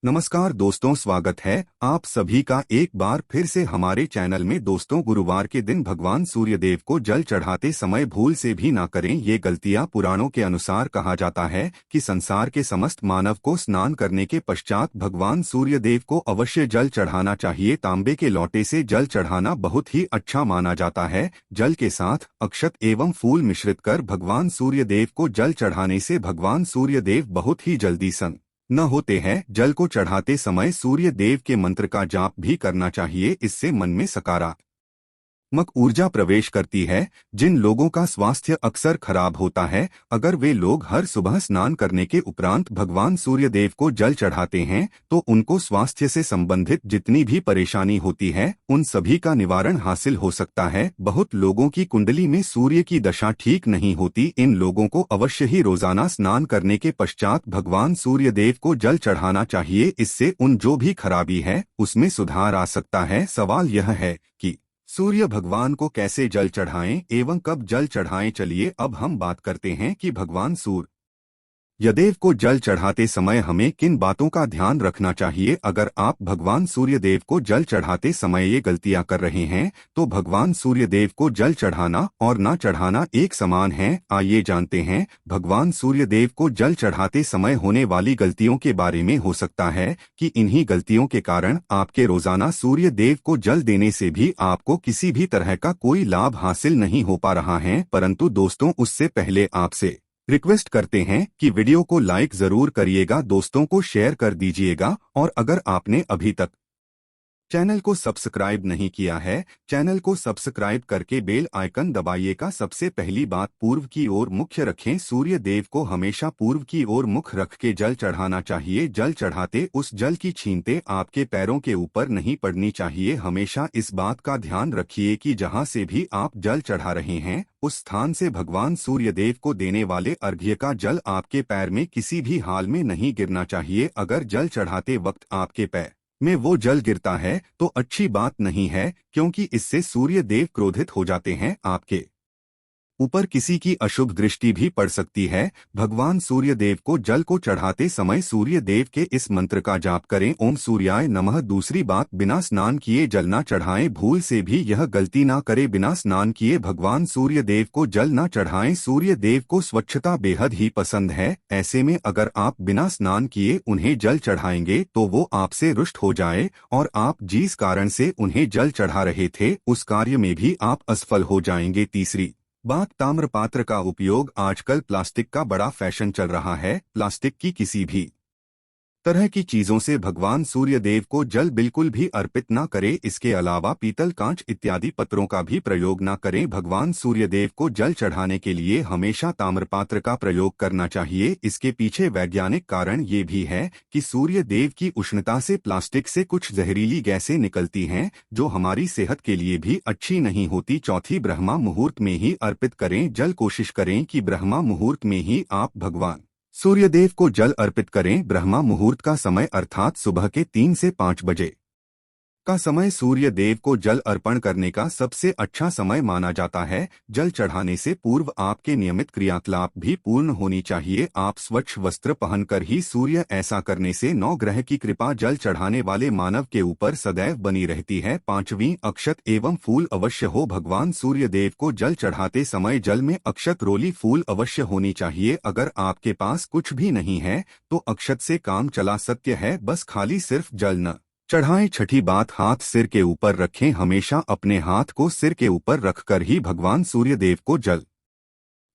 नमस्कार दोस्तों, स्वागत है आप सभी का एक बार फिर से हमारे चैनल में। दोस्तों, गुरुवार के दिन भगवान सूर्यदेव को जल चढ़ाते समय भूल से भी ना करें ये गलतियां। पुराणों के अनुसार कहा जाता है कि संसार के समस्त मानव को स्नान करने के पश्चात भगवान सूर्यदेव को अवश्य जल चढ़ाना चाहिए। तांबे के लोटे से जल चढ़ाना बहुत ही अच्छा माना जाता है। जल के साथ अक्षत एवं फूल मिश्रित कर भगवान सूर्यदेव को जल चढ़ाने से भगवान सूर्यदेव बहुत ही जल्दी न होते हैं। जल को चढ़ाते समय सूर्य देव के मंत्र का जाप भी करना चाहिए। इससे मन में सकारात्मक ऊर्जा प्रवेश करती है। जिन लोगों का स्वास्थ्य अक्सर खराब होता है, अगर वे लोग हर सुबह स्नान करने के उपरांत भगवान सूर्यदेव को जल चढ़ाते हैं तो उनको स्वास्थ्य से संबंधित जितनी भी परेशानी होती है उन सभी का निवारण हासिल हो सकता है। बहुत लोगों की कुंडली में सूर्य की दशा ठीक नहीं होती। इन लोगों को अवश्य ही रोजाना स्नान करने के पश्चात भगवान सूर्यदेव को जल चढ़ाना चाहिए। इससे उन जो भी खराबी है उसमें सुधार आ सकता है। सवाल यह है कि सूर्य भगवान को कैसे जल चढ़ाएं एवं कब जल चढ़ाएं। चलिए अब हम बात करते हैं कि भगवान सूर्य यदेव को जल चढ़ाते समय हमें किन बातों का ध्यान रखना चाहिए। अगर आप भगवान सूर्यदेव को जल चढ़ाते समय ये गलतियां कर रहे हैं तो भगवान सूर्यदेव को जल चढ़ाना और ना चढ़ाना एक समान है। आइए जानते हैं भगवान सूर्यदेव को जल चढ़ाते समय होने वाली गलतियों के बारे में। हो सकता है कि इन्हीं गलतियों के कारण आपके रोजाना सूर्यदेव को जल देने से भी आपको किसी भी तरह का कोई लाभ हासिल नहीं हो पा रहा है। परंतु दोस्तों, उससे पहले आपसे रिक्वेस्ट करते हैं कि वीडियो को लाइक जरूर करिएगा, दोस्तों को शेयर कर दीजिएगा और अगर आपने अभी तक चैनल को सब्सक्राइब नहीं किया है, चैनल को सब्सक्राइब करके बेल आइकन दबाइएगा। सबसे पहली बात, पूर्व की ओर मुख्य रखें। सूर्य देव को हमेशा पूर्व की ओर मुख रख के जल चढ़ाना चाहिए। जल चढ़ाते उस जल की छींटे आपके पैरों के ऊपर नहीं पड़नी चाहिए। हमेशा इस बात का ध्यान रखिए कि जहां से भी आप जल चढ़ा रहे हैं उस स्थान से भगवान सूर्यदेव को देने वाले अर्घ्य का जल आपके पैर में किसी भी हाल में नहीं गिरना चाहिए। अगर जल चढ़ाते वक्त आपके पैर में वो जल गिरता है तो अच्छी बात नहीं है, क्योंकि इससे सूर्य देव क्रोधित हो जाते हैं। आपके ऊपर किसी की अशुभ दृष्टि भी पड़ सकती है। भगवान सूर्य देव को जल को चढ़ाते समय सूर्य देव के इस मंत्र का जाप करें, ओम सूर्याय नमः। दूसरी बात, बिना स्नान किए जल ना चढ़ाएं। भूल से भी यह गलती ना करें, बिना स्नान किए भगवान सूर्य देव को जल ना चढ़ाएं। सूर्य देव को स्वच्छता बेहद ही पसंद है। ऐसे में अगर आप बिना स्नान किए उन्हें जल चढ़ाएंगे तो वो आपसे रुष्ट हो जाए और आप जिस कारण से उन्हें जल चढ़ा रहे थे उस कार्य में भी आप असफल हो जाएंगे। तीसरी बात, ताम्र पात्र का उपयोग। आजकल प्लास्टिक का बड़ा फैशन चल रहा है। प्लास्टिक की किसी भी तरह की चीजों से भगवान सूर्यदेव को जल बिल्कुल भी अर्पित न करें। इसके अलावा पीतल, कांच इत्यादि पत्रों का भी प्रयोग न करें। भगवान सूर्यदेव को जल चढ़ाने के लिए हमेशा ताम्रपात्र का प्रयोग करना चाहिए। इसके पीछे वैज्ञानिक कारण ये भी है कि सूर्यदेव की उष्णता से प्लास्टिक से कुछ जहरीली गैसें निकलती हैं जो हमारी सेहत के लिए भी अच्छी नहीं होती। चौथी, ब्रह्मा मुहूर्त में ही अर्पित करें जल। कोशिश करें कि ब्रह्मा मुहूर्त में ही आप भगवान सूर्यदेव को जल अर्पित करें। ब्रह्मा मुहूर्त का समय अर्थात सुबह के 3 से 5 बजे का समय सूर्य देव को जल अर्पण करने का सबसे अच्छा समय माना जाता है। जल चढ़ाने से पूर्व आपके नियमित क्रियाकलाप भी पूर्ण होनी चाहिए। आप स्वच्छ वस्त्र पहनकर ही सूर्य, ऐसा करने से 9 ग्रह की कृपा जल चढ़ाने वाले मानव के ऊपर सदैव बनी रहती है। पांचवीं, अक्षत एवं फूल अवश्य हो। भगवान सूर्य देव को जल चढ़ाते समय जल में अक्षत, रोली, फूल अवश्य होनी चाहिए। अगर आपके पास कुछ भी नहीं है तो अक्षत से काम चला सकते है, बस खाली सिर्फ जल न चढ़ाएं। छठी बात, हाथ सिर के ऊपर रखें। हमेशा अपने हाथ को सिर के ऊपर रखकर ही भगवान सूर्यदेव को जल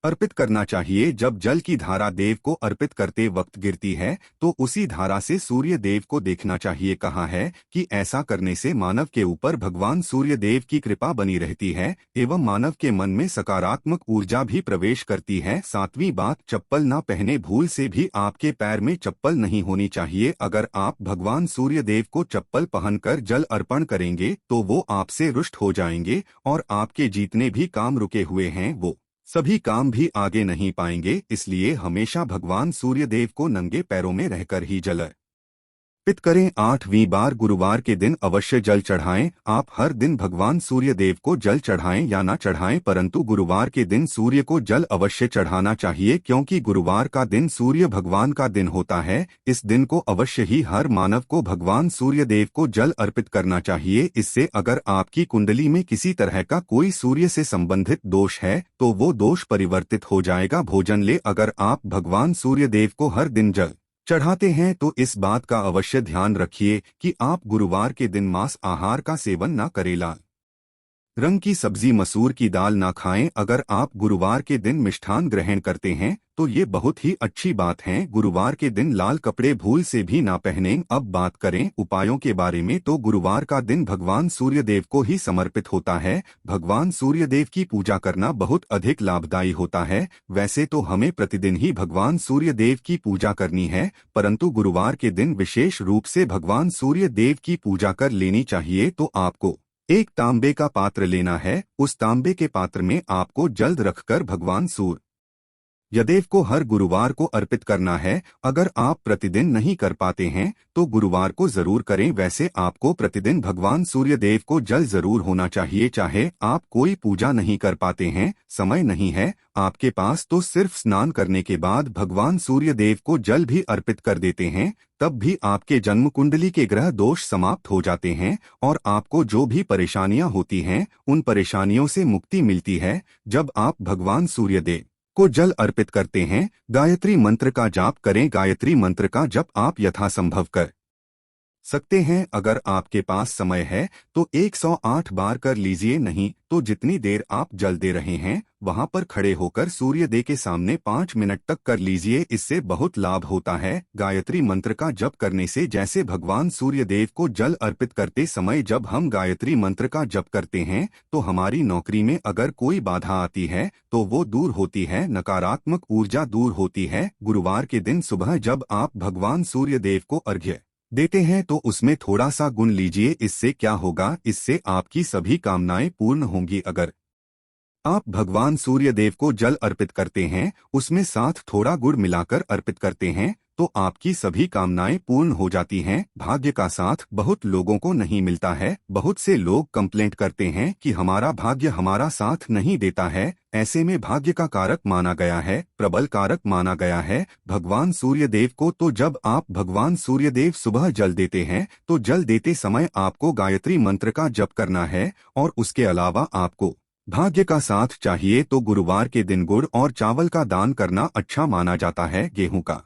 अर्पित करना चाहिए। जब जल की धारा देव को अर्पित करते वक्त गिरती है तो उसी धारा से सूर्य देव को देखना चाहिए। कहा है कि ऐसा करने से मानव के ऊपर भगवान सूर्य देव की कृपा बनी रहती है एवं मानव के मन में सकारात्मक ऊर्जा भी प्रवेश करती है। सातवीं बात, चप्पल ना पहने। भूल से भी आपके पैर में चप्पल नहीं होनी चाहिए। अगर आप भगवान सूर्य देव को चप्पल पहनकर जल अर्पण करेंगे तो वो आपसे रुष्ट हो जाएंगे और आपके जितने भी काम रुके हुए हैं वो सभी काम भी आगे नहीं पाएंगे। इसलिए हमेशा भगवान सूर्यदेव को नंगे पैरों में रहकर ही जल अर्पित करें। 8वीं बार गुरुवार के दिन अवश्य जल चढ़ाएं। आप हर दिन भगवान सूर्य देव को जल चढ़ाएं या ना चढ़ाएं, परंतु गुरुवार के दिन सूर्य को जल अवश्य चढ़ाना चाहिए, क्योंकि गुरुवार का दिन सूर्य भगवान का दिन होता है। इस दिन को अवश्य ही हर मानव को भगवान सूर्य देव को जल अर्पित करना चाहिए। इससे अगर आपकी कुंडली में किसी तरह का कोई सूर्य से संबंधित दोष है तो वो दोष परिवर्तित हो जाएगा। भोजन ले, अगर आप भगवान सूर्य देव को हर दिन जल चढ़ाते हैं तो इस बात का अवश्य ध्यान रखिए कि आप गुरुवार के दिन मांस आहार का सेवन न करें। लाल रंग की सब्जी, मसूर की दाल ना खाएं। अगर आप गुरुवार के दिन मिष्ठान ग्रहण करते हैं तो ये बहुत ही अच्छी बात है। गुरुवार के दिन लाल कपड़े भूल से भी ना पहनें। अब बात करें उपायों के बारे में, तो गुरुवार का दिन भगवान सूर्य देव को ही समर्पित होता है। भगवान सूर्य देव की पूजा करना बहुत अधिक लाभदायी होता है। वैसे तो हमें प्रतिदिन ही भगवान सूर्य देव की पूजा करनी है, परंतु गुरुवार के दिन विशेष रूप से भगवान सूर्य देव की पूजा कर लेनी चाहिए। तो आपको एक तांबे का पात्र लेना है। उस तांबे के पात्र में आपको जल रखकर भगवान सूर्य यदेव को हर गुरुवार को अर्पित करना है। अगर आप प्रतिदिन नहीं कर पाते हैं तो गुरुवार को जरूर करें। वैसे आपको प्रतिदिन भगवान सूर्य देव को जल जरूर होना चाहिए। चाहे आप कोई पूजा नहीं कर पाते हैं, समय नहीं है आपके पास, तो सिर्फ स्नान करने के बाद भगवान सूर्य देव को जल भी अर्पित कर देते हैं, तब भी आपके जन्म कुंडली के ग्रह दोष समाप्त हो जाते हैं और आपको जो भी परेशानियां होती हैं उन परेशानियों से मुक्ति मिलती है। जब आप भगवान सूर्य देव को जल अर्पित करते हैं, गायत्री मंत्र का जाप करें। गायत्री मंत्र का जप आप यथासंभव कर सकते हैं। अगर आपके पास समय है तो 108 बार कर लीजिए, नहीं तो जितनी देर आप जल दे रहे हैं वहां पर खड़े होकर सूर्य देव के सामने 5 मिनट तक कर लीजिए। इससे बहुत लाभ होता है। गायत्री मंत्र का जप करने से, जैसे भगवान सूर्य देव को जल अर्पित करते समय जब हम गायत्री मंत्र का जप करते हैं तो हमारी नौकरी में अगर कोई बाधा आती है तो वो दूर होती है, नकारात्मक ऊर्जा दूर होती है। गुरुवार के दिन सुबह जब आप भगवान सूर्य देव को अर्घ्य देते हैं तो उसमें थोड़ा सा गुण लीजिए। इससे क्या होगा, इससे आपकी सभी कामनाएं पूर्ण होंगी। अगर आप भगवान सूर्य देव को जल अर्पित करते हैं, उसमें साथ थोड़ा गुड़ मिलाकर अर्पित करते हैं तो आपकी सभी कामनाएं पूर्ण हो जाती हैं। भाग्य का साथ बहुत लोगों को नहीं मिलता है। बहुत से लोग कंप्लेंट करते हैं कि हमारा भाग्य हमारा साथ नहीं देता है। ऐसे में भाग्य का कारक माना गया है, प्रबल कारक माना गया है भगवान सूर्य देव को। तो जब आप भगवान सूर्य देव सुबह जल देते हैं तो जल देते समय आपको गायत्री मंत्र का जप करना है और उसके अलावा आपको भाग्य का साथ चाहिए तो गुरुवार के दिन गुड़ और चावल का दान करना अच्छा माना जाता है। गेहूं का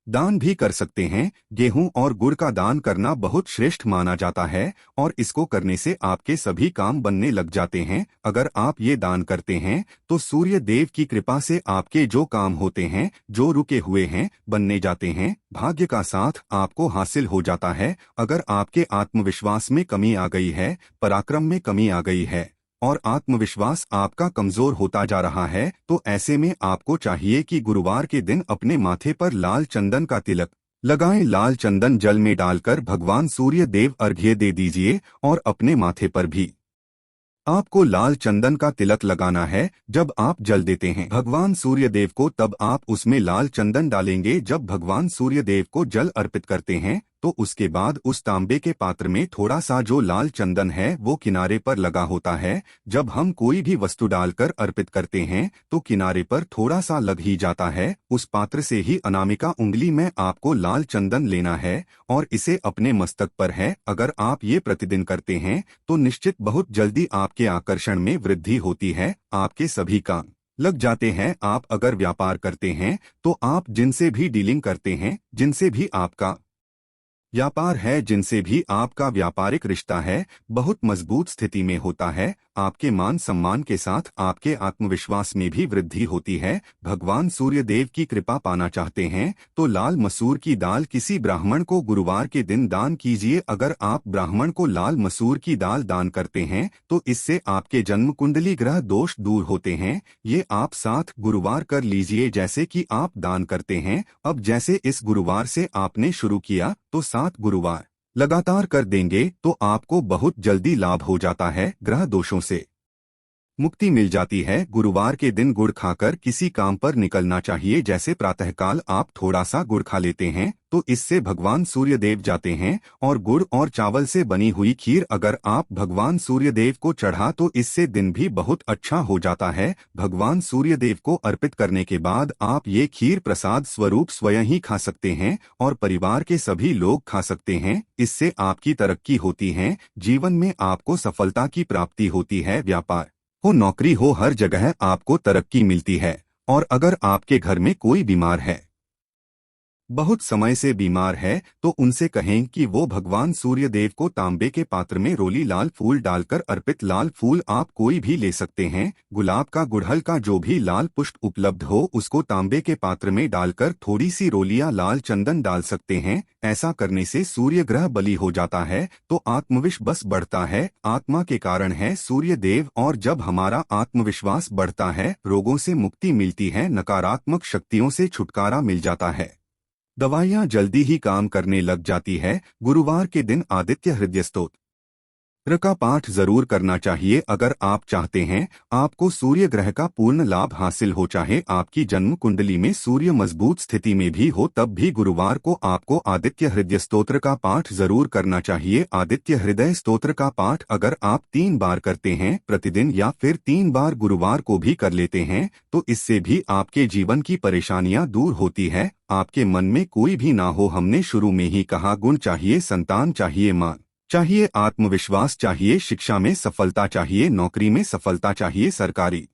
दान भी कर सकते हैं। गेहूं और गुड़ का दान करना बहुत श्रेष्ठ माना जाता है और इसको करने से आपके सभी काम बनने लग जाते हैं। अगर आप ये दान करते हैं तो सूर्य देव की कृपा से आपके जो काम होते हैं, जो रुके हुए हैं, बनने जाते हैं। भाग्य का साथ आपको हासिल हो जाता है। अगर आपके आत्मविश्वास में कमी आ गई है, पराक्रम में कमी आ गई है और आत्मविश्वास आपका कमजोर होता जा रहा है तो ऐसे में आपको चाहिए कि गुरुवार के दिन अपने माथे पर लाल चंदन का तिलक लगाएं। लाल चंदन जल में डालकर भगवान सूर्य देव अर्घ्य दे दीजिए और अपने माथे पर भी आपको लाल चंदन का तिलक लगाना है। जब आप जल देते हैं भगवान सूर्य देव को, तब आप उसमें लाल चंदन डालेंगे। जब भगवान सूर्य देव को जल अर्पित करते हैं तो उसके बाद उस तांबे के पात्र में थोड़ा सा जो लाल चंदन है वो किनारे पर लगा होता है। जब हम कोई भी वस्तु डालकर अर्पित करते हैं तो किनारे पर थोड़ा सा लग ही जाता है। उस पात्र से ही अनामिका उंगली में आपको लाल चंदन लेना है और इसे अपने मस्तक पर है। अगर आप ये प्रतिदिन करते हैं तो निश्चित बहुत जल्दी आपके आकर्षण में वृद्धि होती है, आपके सभी काम लग जाते हैं। आप अगर व्यापार करते हैं तो आप जिनसे भी डीलिंग करते हैं, जिनसे भी आपका व्यापार है, जिनसे भी आपका व्यापारिक रिश्ता है, बहुत मजबूत स्थिति में होता है। आपके मान सम्मान के साथ आपके आत्मविश्वास में भी वृद्धि होती है। भगवान सूर्य देव की कृपा पाना चाहते हैं तो लाल मसूर की दाल किसी ब्राह्मण को गुरुवार के दिन दान कीजिए। अगर आप ब्राह्मण को लाल मसूर की दाल दान करते हैं तो इससे आपके जन्म कुंडली ग्रह दोष दूर होते हैं। ये आप 7 गुरुवार कर लीजिए जैसे कि आप दान करते हैं। अब जैसे इस गुरुवार से आपने शुरू किया तो 7 गुरुवार लगातार कर देंगे तो आपको बहुत जल्दी लाभ हो जाता है। ग्रह दोषों से मुक्ति मिल जाती है। गुरुवार के दिन गुड़ खाकर किसी काम पर निकलना चाहिए। जैसे प्रातःकाल आप थोड़ा सा गुड़ खा लेते हैं तो इससे भगवान सूर्य देव जाते हैं। और गुड़ और चावल से बनी हुई खीर अगर आप भगवान सूर्य देव को चढ़ा तो इससे दिन भी बहुत अच्छा हो जाता है। भगवान सूर्य देव को अर्पित करने के बाद आप ये खीर प्रसाद स्वरूप स्वयं ही खा सकते हैं और परिवार के सभी लोग खा सकते हैं। इससे आपकी तरक्की होती है, जीवन में आपको सफलता की प्राप्ति होती है। व्यापार हो, नौकरी हो, हर जगह आपको तरक्की मिलती है। और अगर आपके घर में कोई बीमार है, बहुत समय से बीमार है, तो उनसे कहें कि वो भगवान सूर्य देव को तांबे के पात्र में रोली लाल फूल डालकर अर्पित, लाल फूल आप कोई भी ले सकते हैं, गुलाब का, गुड़हल का, जो भी लाल पुष्प उपलब्ध हो उसको तांबे के पात्र में डालकर थोड़ी सी रोलियां लाल चंदन डाल सकते हैं। ऐसा करने से सूर्य ग्रह बली हो जाता है तो आत्मविश्वास बढ़ता है। आत्मा के कारण है सूर्य देव, और जब हमारा आत्मविश्वास बढ़ता है रोगों से मुक्ति मिलती है, नकारात्मक शक्तियों से छुटकारा मिल जाता है, दवाइयाँ जल्दी ही काम करने लग जाती है। गुरुवार के दिन आदित्य हृदय स्तोत्र का पाठ जरूर करना चाहिए। अगर आप चाहते हैं आपको सूर्य ग्रह का पूर्ण लाभ हासिल हो, चाहे आपकी जन्म कुंडली में सूर्य मजबूत स्थिति में भी हो, तब भी गुरुवार को आपको आदित्य हृदय स्तोत्र का पाठ जरूर करना चाहिए। आदित्य हृदय स्तोत्र का पाठ अगर आप 3 बार करते हैं प्रतिदिन या फिर 3 बार गुरुवार को भी कर लेते हैं तो इससे भी आपके जीवन की परेशानियां दूर होती है। आपके मन में कोई भी ना हो, हमने शुरू में ही कहा, गुण चाहिए, संतान चाहिए, मान चाहिए, आत्मविश्वास चाहिए, शिक्षा में सफलता चाहिए, नौकरी में सफलता चाहिए, सरकारी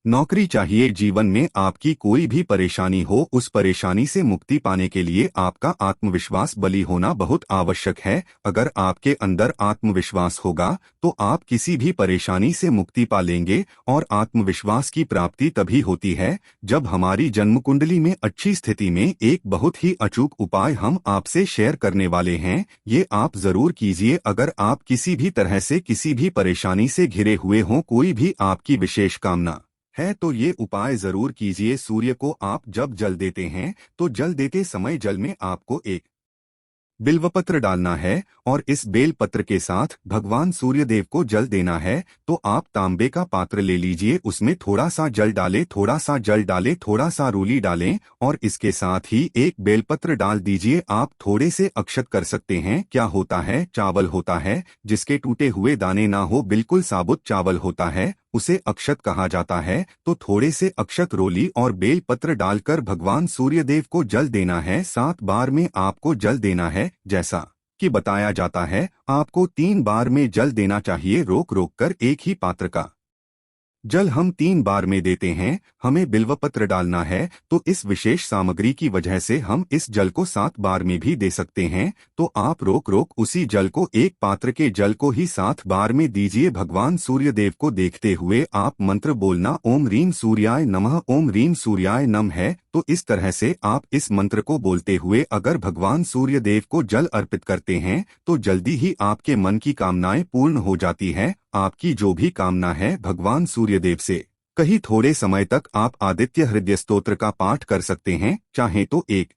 नौकरी चाहिए। जीवन में आपकी कोई भी परेशानी हो, उस परेशानी से मुक्ति पाने के लिए आपका आत्मविश्वास बली होना बहुत आवश्यक है। अगर आपके अंदर आत्मविश्वास होगा तो आप किसी भी परेशानी से मुक्ति पा लेंगे। और आत्मविश्वास की प्राप्ति तभी होती है जब हमारी जन्म कुंडली में अच्छी स्थिति में एक बहुत ही अचूक उपाय हम आपसे शेयर करने वाले हैं। ये आप जरूर कीजिए। अगर आप किसी भी तरह से किसी भी परेशानी से घिरे हुए हों, कोई भी आपकी विशेष कामना है तो ये उपाय जरूर कीजिए। सूर्य को आप जब जल देते हैं तो जल देते समय जल में आपको एक बिल्वपत्र डालना है और इस बेलपत्र के साथ भगवान सूर्यदेव को जल देना है। तो आप तांबे का पात्र ले लीजिए, उसमें थोड़ा सा जल डालें, थोड़ा सा जल डालें, थोड़ा सा रूली डालें और इसके साथ ही एक बेलपत्र डाल दीजिए। आप थोड़े से अक्षत कर सकते हैं। क्या होता है, चावल होता है जिसके टूटे हुए दाने ना हो, बिल्कुल साबुत चावल होता है, उसे अक्षत कहा जाता है। तो थोड़े से अक्षत, रोली और बेल पत्र डालकर भगवान सूर्यदेव को जल देना है। 7 बार में आपको जल देना है। जैसा कि बताया जाता है आपको 3 बार में जल देना चाहिए, रोक रोक कर। एक ही पात्र का जल हम 3 बार में देते हैं। हमें बिल्वपत्र डालना है तो इस विशेष सामग्री की वजह से हम इस जल को 7 बार में भी दे सकते हैं। तो आप रोक रोक उसी जल को, एक पात्र के जल को ही 7 बार में दीजिए। भगवान सूर्यदेव को देखते हुए आप मंत्र बोलना, ओम रीम सूर्याय नमः, ओम रीम सूर्याय नमः है। तो इस तरह से आप इस मंत्र को बोलते हुए अगर भगवान सूर्यदेव को जल अर्पित करते हैं तो जल्दी ही आपके मन की कामनाएं पूर्ण हो जाती है। आपकी जो भी कामना है भगवान सूर्यदेव से कहीं थोड़े समय तक आप आदित्य हृदय स्तोत्र का पाठ कर सकते हैं। चाहे तो 1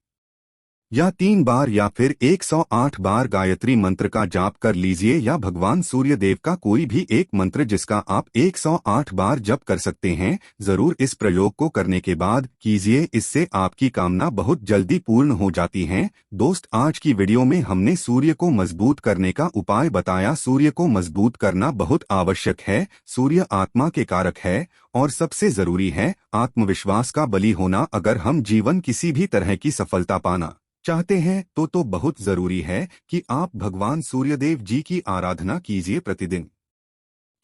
या 3 बार या फिर 108 बार गायत्री मंत्र का जाप कर लीजिए, या भगवान सूर्यदेव का कोई भी एक मंत्र जिसका आप 108 बार जप कर सकते हैं। जरूर इस प्रयोग को करने के बाद कीजिए, इससे आपकी कामना बहुत जल्दी पूर्ण हो जाती है। दोस्त, आज की वीडियो में हमने सूर्य को मजबूत करने का उपाय बताया। सूर्य को मजबूत करना बहुत आवश्यक है। सूर्य आत्मा के कारक है और सबसे जरूरी है आत्मविश्वास का बली होना। अगर हम जीवन किसी भी तरह की सफलता पाना चाहते हैं तो बहुत जरूरी है कि आप भगवान सूर्यदेव जी की आराधना कीजिए, प्रतिदिन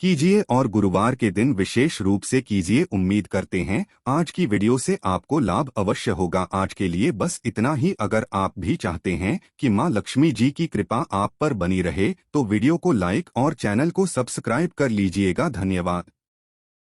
कीजिए और गुरुवार के दिन विशेष रूप से कीजिए। उम्मीद करते हैं आज की वीडियो से आपको लाभ अवश्य होगा। आज के लिए बस इतना ही। अगर आप भी चाहते हैं कि मां लक्ष्मी जी की कृपा आप पर बनी रहे तो वीडियो को लाइक और चैनल को सब्सक्राइब कर लीजिएगा। धन्यवाद।